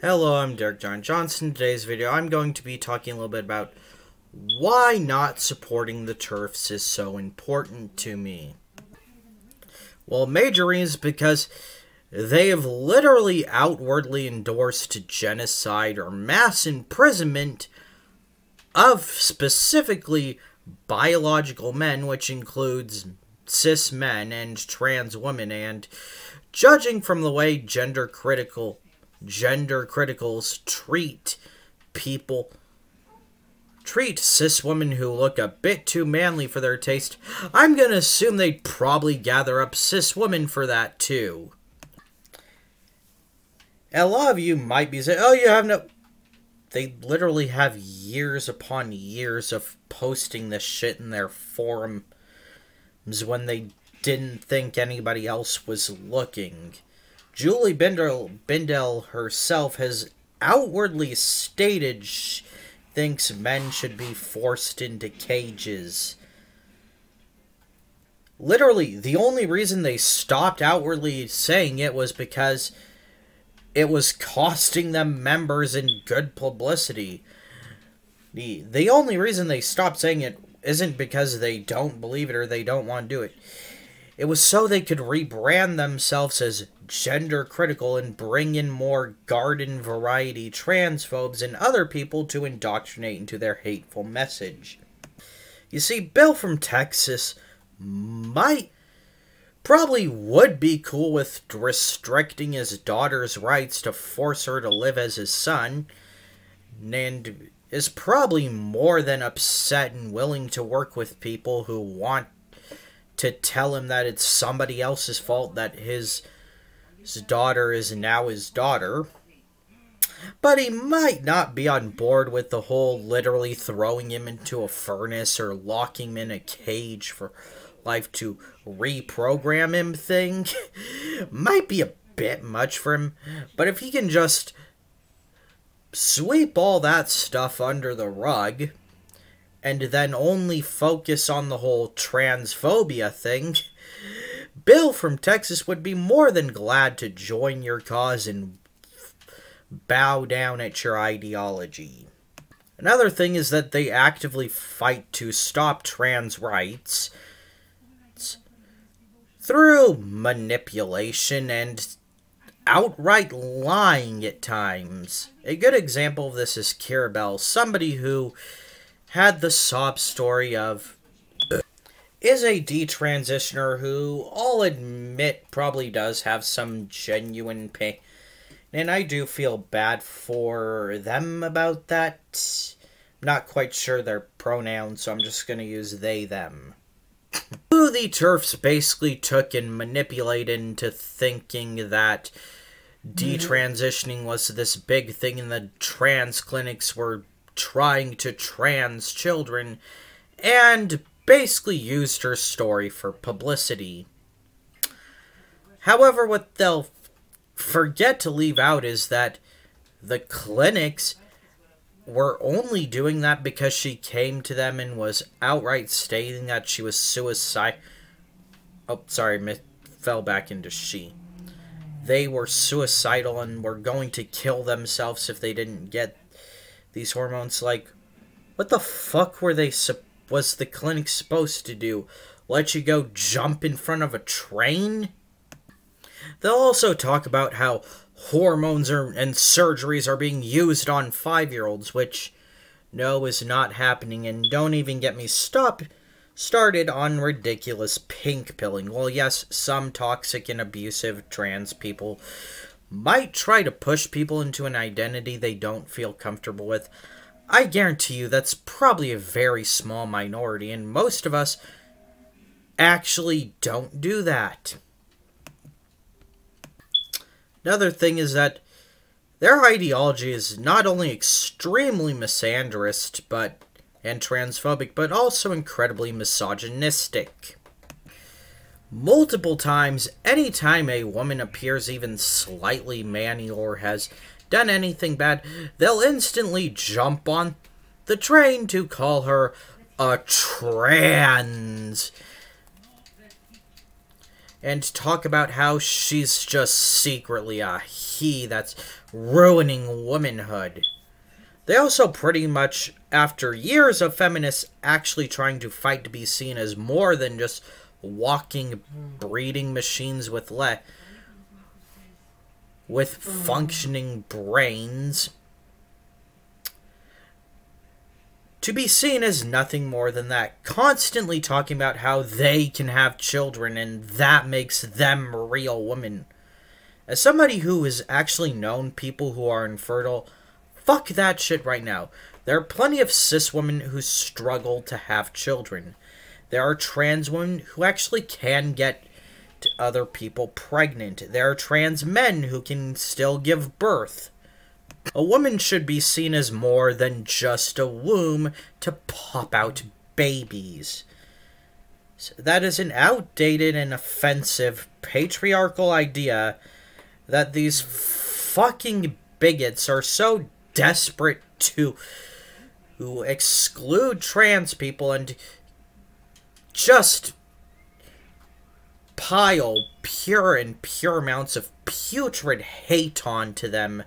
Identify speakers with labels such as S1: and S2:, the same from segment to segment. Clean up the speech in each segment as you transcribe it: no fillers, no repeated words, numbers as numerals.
S1: Hello, I'm Derek John Johnson. In today's video, I'm going to be talking a little bit about why not supporting the t3rfs is so important to me. Well, major reasons because they have literally outwardly endorsed genocide or mass imprisonment of specifically biological men, which includes cis men and trans women, and judging from the way gender criticals treat cis women who look a bit too manly for their taste, I'm gonna assume they'd probably gather up cis women for that too. And a lot of you might be saying, oh, you have no... They literally have years upon years of posting this shit in their forums when they didn't think anybody else was looking. Julie Bindel herself has outwardly stated she thinks men should be forced into cages. Literally, the only reason they stopped outwardly saying it was because it was costing them members and good publicity. The only reason they stopped saying it isn't because they don't believe it or they don't want to do it. It was so they could rebrand themselves as gender critical and bring in more garden variety transphobes and other people to indoctrinate into their hateful message. You see, Bill from Texas probably would be cool with restricting his daughter's rights to force her to live as his son, and is probably more than upset and willing to work with people who want to tell him that it's somebody else's fault that his daughter is now his daughter. But he might not be on board with the whole literally throwing him into a furnace or locking him in a cage for life to reprogram him thing. Might be a bit much for him, but if he can just sweep all that stuff under the rug and then only focus on the whole transphobia thing, Bill from Texas would be more than glad to join your cause and bow down at your ideology. Another thing is that they actively fight to stop trans rights through manipulation and outright lying at times. A good example of this is Kirabel, somebody who had the sob story of is a detransitioner who, I'll admit, probably does have some genuine pain. And I do feel bad for them about that. I'm not quite sure their pronouns, so I'm just going to use they, them. Who the t3rfs basically took and manipulated into thinking that detransitioning was this big thing and the trans clinics were trying to trans children, and basically used her story for publicity. However, what they'll forget to leave out is that the clinics were only doing that because she came to them and was outright stating that she was suicidal. Oh, sorry, fell back into she. They were suicidal and were going to kill themselves if they didn't get these hormones. Like, what the fuck was the clinic supposed to do? Let you go jump in front of a train? They'll also talk about how hormones and surgeries are being used on 5-year-olds, which, no, is not happening, and don't even get me started on ridiculous pink pilling. Well, yes, some toxic and abusive trans people might try to push people into an identity they don't feel comfortable with. I guarantee you that's probably a very small minority, and most of us actually don't do that. Another thing is that their ideology is not only extremely misandrist and transphobic, but also incredibly misogynistic. Multiple times, anytime a woman appears even slightly manly or has done anything bad, they'll instantly jump on the train to call her a trans and talk about how she's just secretly a he that's ruining womanhood. They also pretty much, after years of feminists actually trying to fight to be seen as more than just walking breeding machines with functioning brains, to be seen as nothing more than that, constantly talking about how they can have children and that makes them real women. As somebody who has actually known people who are infertile, fuck that shit right now. There are plenty of cis women who struggle to have children. There are trans women who actually can get other people pregnant. There are trans men who can still give birth. A woman should be seen as more than just a womb to pop out babies. So that is an outdated and offensive patriarchal idea that these fucking bigots are so desperate to exclude trans people and just pile pure amounts of putrid hate onto them,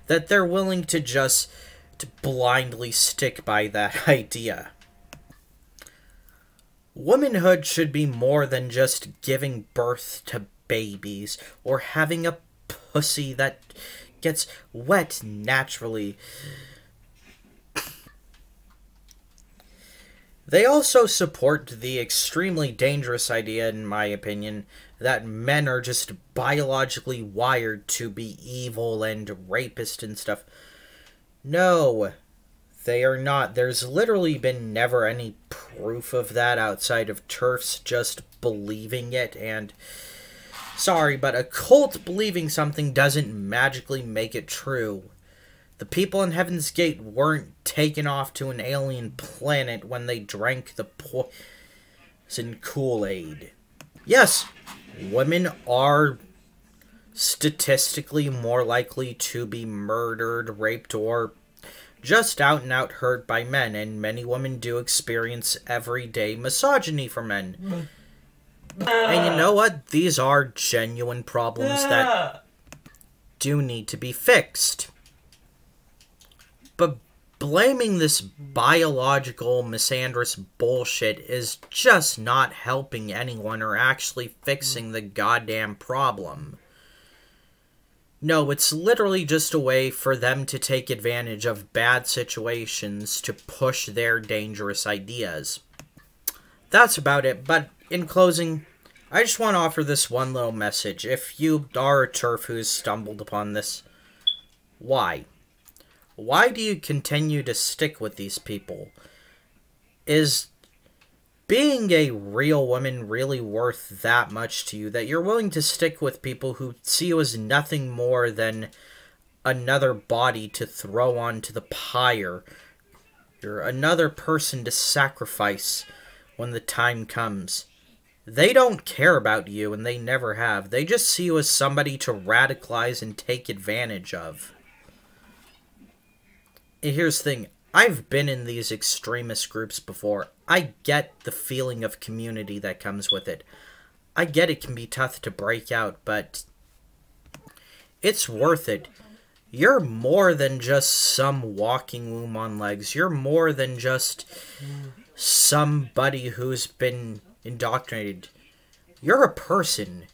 S1: that they're willing to just blindly stick by that idea. Womanhood should be more than just giving birth to babies or having a pussy that gets wet naturally. They also support the extremely dangerous idea, in my opinion, that men are just biologically wired to be evil and rapist and stuff. No, they are not. There's literally been never any proof of that outside of TERFs just believing it, and sorry, but a cult believing something doesn't magically make it true. The people in Heaven's Gate weren't taken off to an alien planet when they drank the poison Kool-Aid. Yes, women are statistically more likely to be murdered, raped, or just out and out hurt by men, and many women do experience everyday misogyny from men. And you know what? These are genuine problems that do need to be fixed. But blaming this biological misandrous bullshit is just not helping anyone or actually fixing the goddamn problem. No, it's literally just a way for them to take advantage of bad situations to push their dangerous ideas. That's about it, but in closing, I just want to offer this one little message. If you are a TERF who's stumbled upon this, why? Why do you continue to stick with these people? Is being a real woman really worth that much to you that you're willing to stick with people who see you as nothing more than another body to throw onto the pyre? You're another person to sacrifice when the time comes. They don't care about you, and they never have. They just see you as somebody to radicalize and take advantage of. And here's the thing, I've been in these extremist groups before. I get the feeling of community that comes with it. I get it can be tough to break out, but it's worth it. You're more than just some walking womb on legs. You're more than just somebody who's been indoctrinated. You're a person.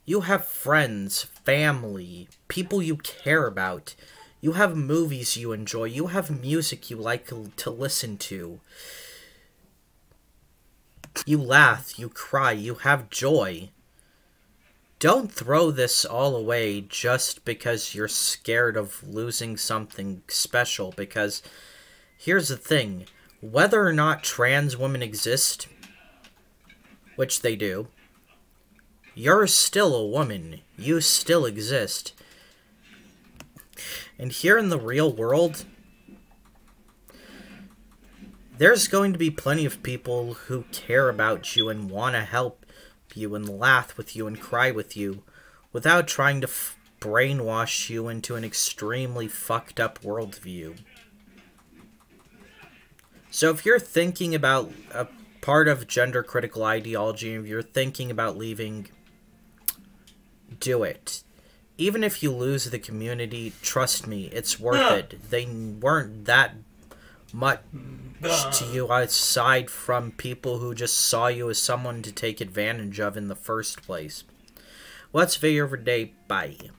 S1: You have friends, family, people you care about. You have movies you enjoy. You have music you like to listen to. You laugh, you cry, you have joy. Don't throw this all away just because you're scared of losing something special, because here's the thing. Whether or not trans women exist, which they do, you're still a woman. You still exist. And here in the real world, there's going to be plenty of people who care about you and want to help you and laugh with you and cry with you without trying to brainwash you into an extremely fucked up worldview. So if you're thinking about a part of gender critical ideology, if you're thinking about leaving, do it. even if you lose the community, trust me, it's worth it. They weren't that much to you aside from people who just saw you as someone to take advantage of in the first place. Well, that's video for today. Bye.